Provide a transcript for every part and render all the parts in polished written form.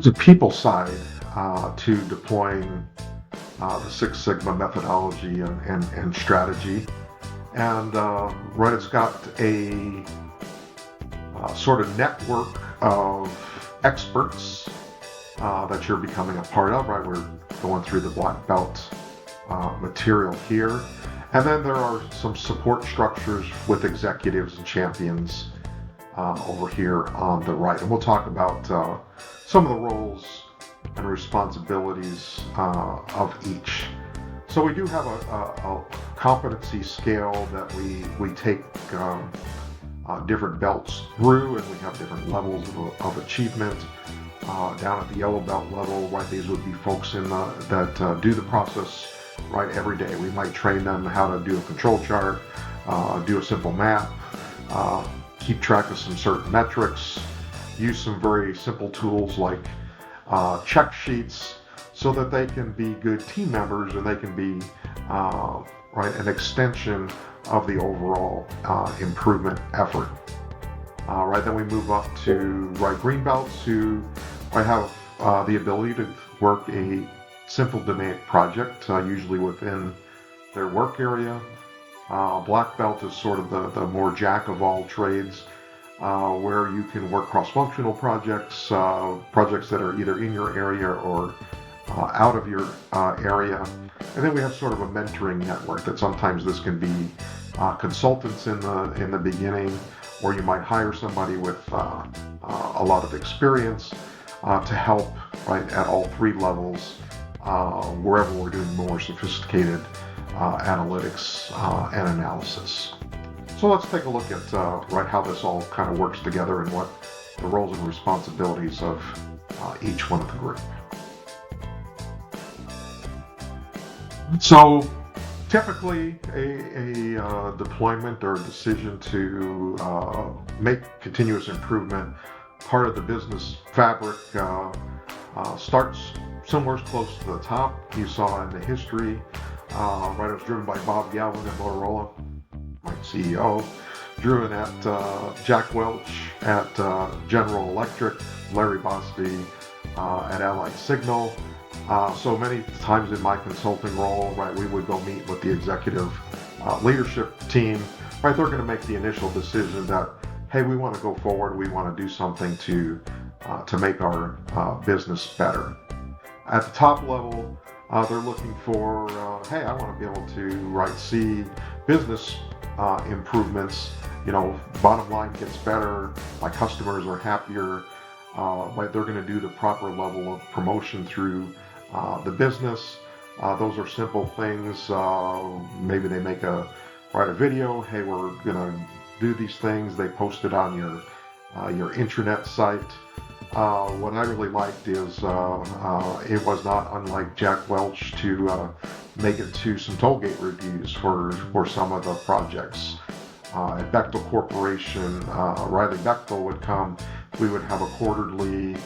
the people side to deploying the Six Sigma methodology and strategy. And right, it's got a sort of network of experts that you're becoming a part of, right? We're going through the black belt material here. And then there are some support structures with executives and champions over here on the right. And we'll talk about some of the roles and responsibilities of each. So we do have a competency scale that we take different belts through, and we have different levels of achievement. Down at the yellow belt level, right, these would be folks that do the process right every day. We might train them how to do a control chart, do a simple map, keep track of some certain metrics, use some very simple tools like check sheets, so that they can be good team members and they can be right, an extension of the overall improvement effort. Right, then we move up to right green belts who might have the ability to work a simple domain project, usually within their work area. Black belt is sort of the more jack of all trades, where you can work cross-functional projects, projects that are either in your area or out of your area. And then we have sort of a mentoring network that sometimes this can be consultants in the beginning, or you might hire somebody with a lot of experience to help right at all three levels, wherever we're doing more sophisticated analytics and analysis. So let's take a look at right how this all kind of works together and what the roles and responsibilities of each one of the group. So typically a deployment or decision to make continuous improvement part of the business fabric starts somewhere close to the top. You saw in the history, right, it was driven by Bob Galvin at Motorola, my CEO, driven at Jack Welch at General Electric, Larry Bosby at Allied Signal. So many times in my consulting role, right, we would go meet with the executive leadership team. Right, they're going to make the initial decision that, hey, we want to go forward. We want to do something to make our business better. At the top level, they're looking for, hey, I want to be able to see business improvements. You know, bottom line gets better. My customers are happier. Right, they're going to do the proper level of promotion through the business. Those are simple things. Maybe they make a video. Hey, we're going to do these things. They post it on your intranet site. What I really liked is it was not unlike Jack Welch to make it to some tollgate reviews for some of the projects. At Bechtel Corporation, Riley Bechtel would come. We would have a quarterly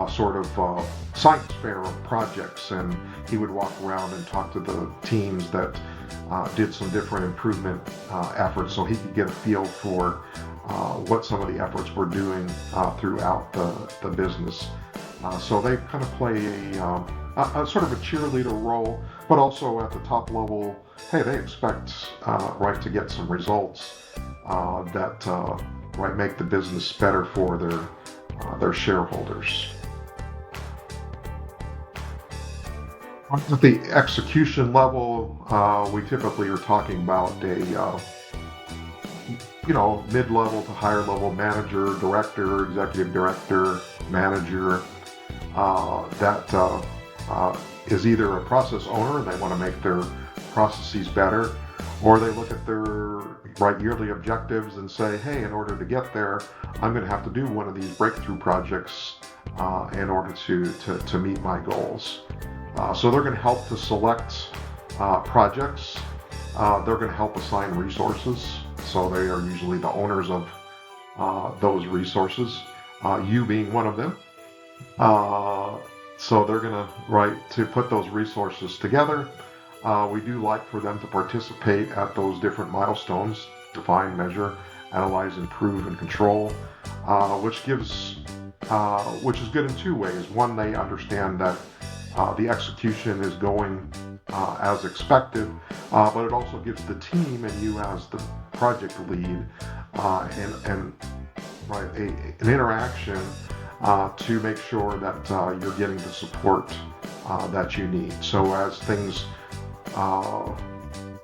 sort of science fair of projects, and he would walk around and talk to the teams that did some different improvement efforts, so he could get a feel for what some of the efforts were doing throughout the business. So they kind of play a sort of a cheerleader role, but also at the top level, hey, they expect right to get some results that right make the business better for their shareholders. At the execution level, we typically are talking about a mid-level to higher level manager, director, executive director, manager that is either a process owner and they want to make their processes better, or they look at their yearly objectives and say, hey, in order to get there, I'm going to have to do one of these breakthrough projects in order to meet my goals. So they're going to help to select projects. They're going to help assign resources. So they are usually the owners of those resources, you being one of them. So they're going to put those resources together. We do like for them to participate at those different milestones: define, measure, analyze, improve, and control, which gives which is good in two ways. One, they understand that the execution is going as expected, but it also gives the team and you as the project lead and right, an interaction to make sure that you're getting the support that you need. So as things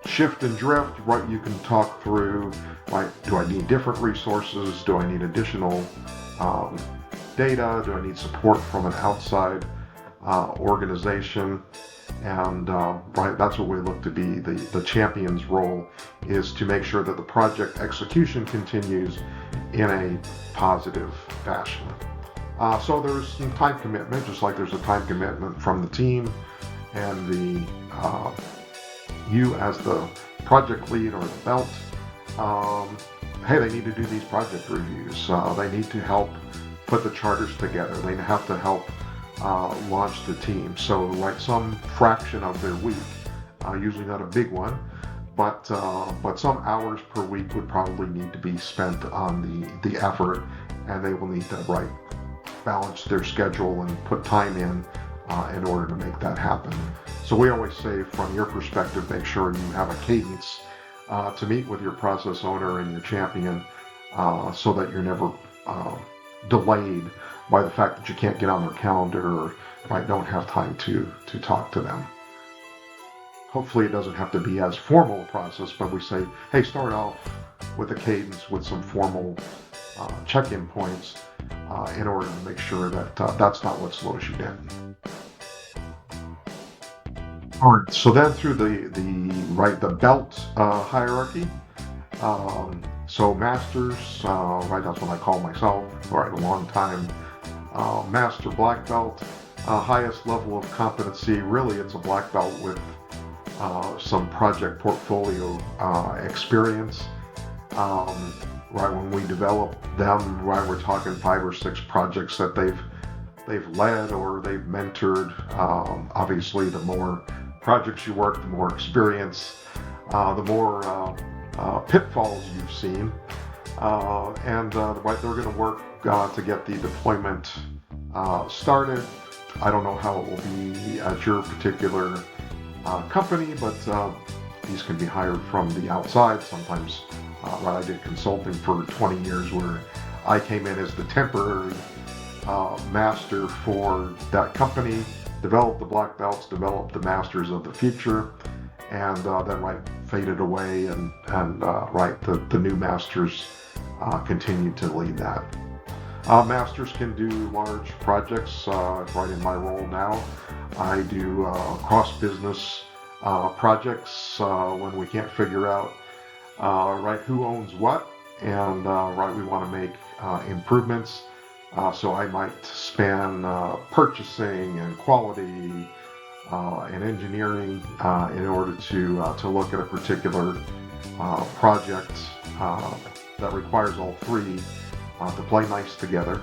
shift and drift, right, you can talk through, right, do I need different resources? Do I need additional data? Do I need support from an outside organization? And right, that's what we look to be. The champion's role is to make sure that the project execution continues in a positive fashion. So there's some time commitment, just like there's a time commitment from the team and the you as the project lead or the belt. Hey, they need to do these project reviews. They need to help put the charters together. They have to help launch the team. So like some fraction of their week, usually not a big one, but some hours per week would probably need to be spent on the effort, and they will need to balance their schedule and put time in order to make that happen. So we always say, from your perspective, make sure you have a cadence to meet with your process owner and your champion, so that you're never delayed by the fact that you can't get on their calendar or don't have time to talk to them. Hopefully it doesn't have to be as formal a process, but we say, hey, start off with a cadence with some formal check-in points in order to make sure that that's not what slows you down. All right, so then through the belt hierarchy, so masters, that's what I call myself, a long time master black belt, highest level of competency. Really, it's a black belt with some project portfolio experience. When we develop them, we're talking 5 or 6 projects that they've led or they've mentored. Obviously, the more projects you work, the more experience, the more pitfalls you've seen, and they're going to work to get the deployment started. I don't know how it will be at your particular company, but these can be hired from the outside. Sometimes, I did consulting for 20 years where I came in as the temporary master for that company, developed the black belts, developed the masters of the future, and then faded away, and the new masters continue to lead that. Masters can do large projects. In my role now, I do cross-business projects when we can't figure out who owns what, and we want to make improvements. So I might span purchasing and quality and engineering in order to look at a particular project that requires all three to play nice together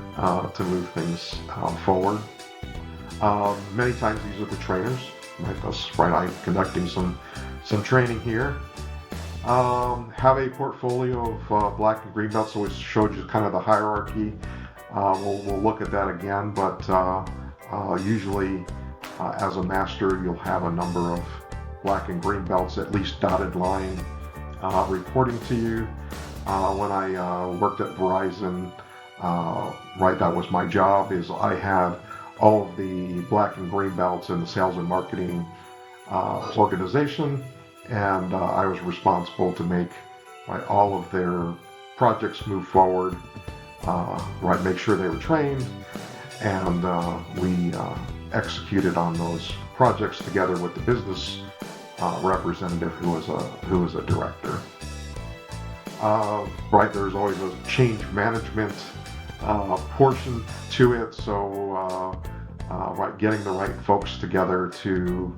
to move things forward. Many times these are the trainers. I'm conducting some training here. Have a portfolio of black and green belts. So we showed you kind of the hierarchy. We'll look at that again, but usually as a master, you'll have a number of black and green belts, at least dotted line, reporting to you. When I worked at Verizon, that was my job, is I had all of the black and green belts in the sales and marketing organization, and I was responsible to make all of their projects move forward, make sure they were trained, and we executed on those projects together with the business representative who was a director. There's always a change management portion to it, so getting the right folks together to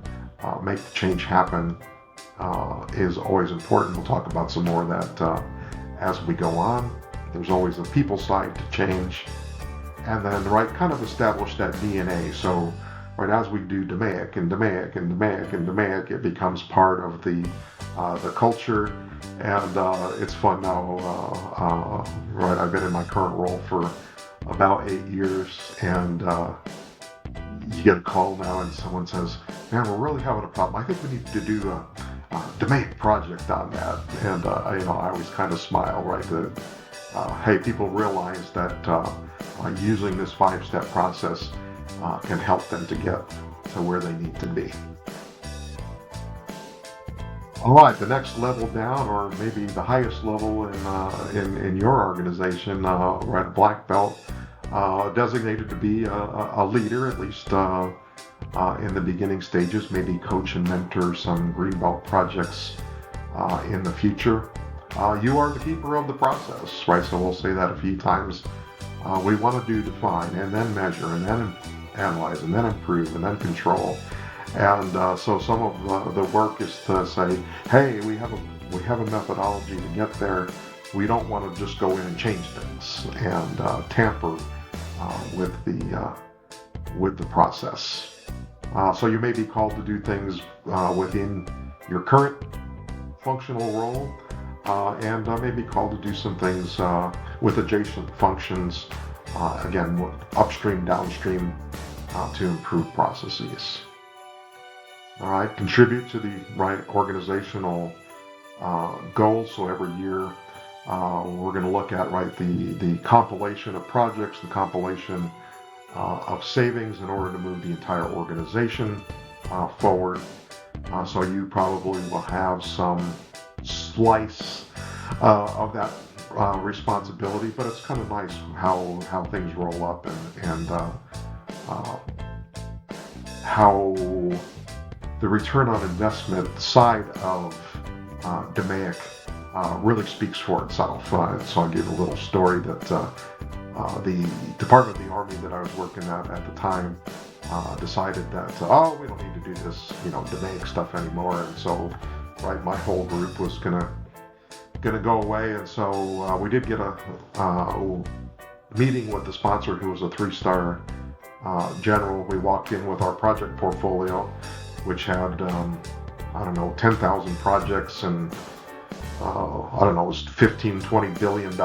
make the change happen is always important. We'll talk about some more of that as we go on. There's always a people side to change, and then kind of establish that DNA. So as we do DMAIC and DMAIC and DMAIC and DMAIC, it becomes part of the culture, and it's fun now. I've been in my current role for about 8 years, and you get a call now and someone says, man, we're really having a problem. I think we need to do a DMAIC project on that. And I always kind of smile, right? Hey, people realize that using this 5-step process can help them to get to where they need to be. All right, the next level down, or maybe the highest level in your organization, right, a black belt, designated to be a leader, at least in the beginning stages, maybe coach and mentor some green belt projects in the future. You are the keeper of the process, right? So we'll say that a few times. We want to define, and then measure, and then analyze, and then improve, and then control. And so some of the work is to say, hey, we have a methodology to get there. We don't want to just go in and change things and tamper with the process. So you may be called to do things within your current functional role, and may be called to do some things with adjacent functions, again, upstream, downstream, to improve processes. All right, contribute to the right organizational goals. So every year we're going to look at the compilation of projects, the compilation of savings in order to move the entire organization forward. So you probably will have some slice of that responsibility, but it's kind of nice how things roll up and how the return on investment side of DMAIC really speaks for itself. So I'll give a little story that the Department of the Army that I was working at the time decided that, we don't need to do this, DMAIC stuff anymore. And so, right, my whole group was gonna go away. And so we did get a meeting with the sponsor, who was a 3-star general. We walked in with our project portfolio, which had, 10,000 projects and, it was $15-20 billion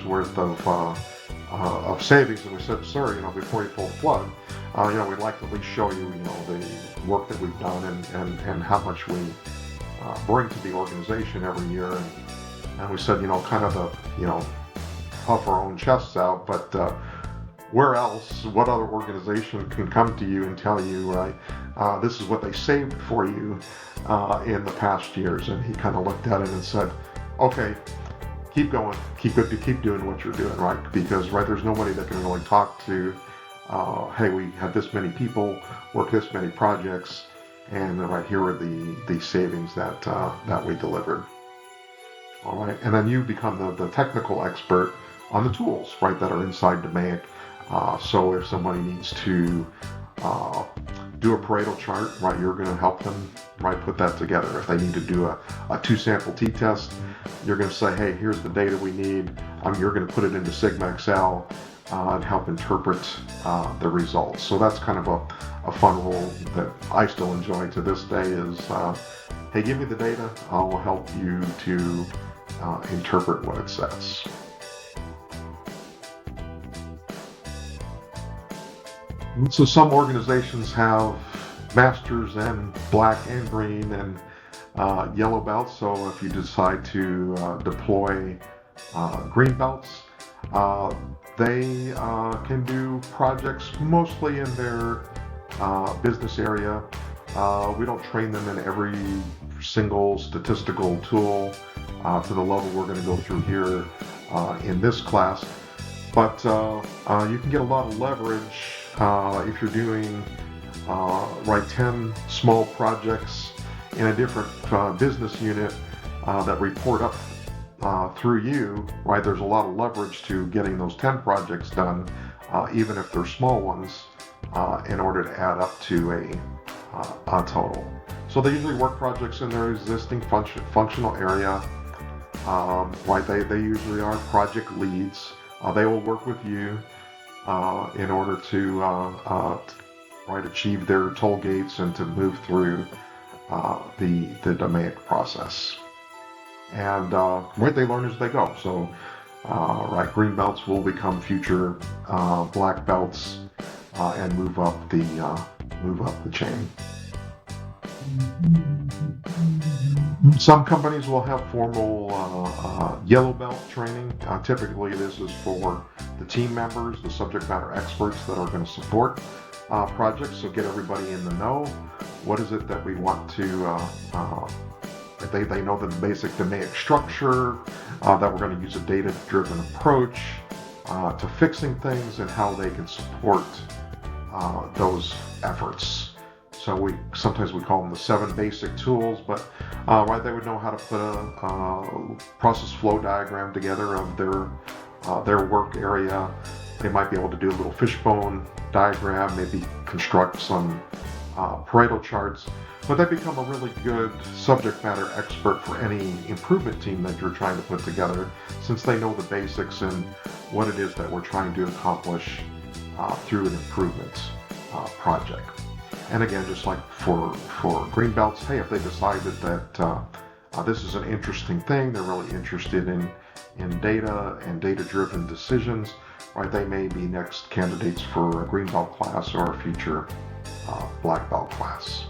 worth of savings. And we said, sir, before you pull the plug, we'd like to at least show you, the work that we've done and how much we bring to the organization every year. And we said, kind of puff our own chests out, but where else, what other organization can come to you and tell you, right, this is what they saved for you in the past years? And he kind of looked at it and said, okay, keep going, keep doing what you're doing, right? Because, right, there's nobody that can really talk to, hey, we had this many people work this many projects, and right here are the savings that we delivered. All right, and then you become the technical expert on the tools, right, that are inside DMAIC. So if somebody needs to do a Pareto chart, right, you're going to help them, right, put that together. If they need to do a 2-sample t-test, you're going to say, hey, here's the data we need. You're going to put it into Sigma Excel and help interpret the results. So that's kind of a fun role that I still enjoy to this day is, hey, give me the data. I'll help you to interpret what it says. So some organizations have masters and black and green and yellow belts. So if you decide to deploy green belts, they can do projects mostly in their business area. We don't train them in every single statistical tool to the level we're going to go through here in this class. But you can get a lot of leverage if you're doing 10 small projects in a different business unit that report up through you, right? There's a lot of leverage to getting those 10 projects done, even if they're small ones, in order to add up to a total. So they usually work projects in their existing functional area, right? They usually are project leads. They will work with you in order to achieve their toll gates and to move through the DMAIC process. And they learn as they go. So Right, green belts will become future black belts and move up the chain. Some companies will have formal yellow belt training. Typically, this is for the team members, the subject matter experts that are going to support projects. So get everybody in the know. What is it that we want to? They know the basic DMAIC structure. That we're going to use a data-driven approach to fixing things and how they can support those efforts. So sometimes we call them the 7 basic tools, but right, they would know how to put a process flow diagram together of their work area. They might be able to do a little fishbone diagram, maybe construct some Pareto charts, but they become a really good subject matter expert for any improvement team that you're trying to put together, since they know the basics and what it is that we're trying to accomplish through an improvement project. And again, just like for green belts, hey, if they decided that this is an interesting thing, they're really interested in data and data-driven decisions, right? They may be next candidates for a green belt class or a future black belt class.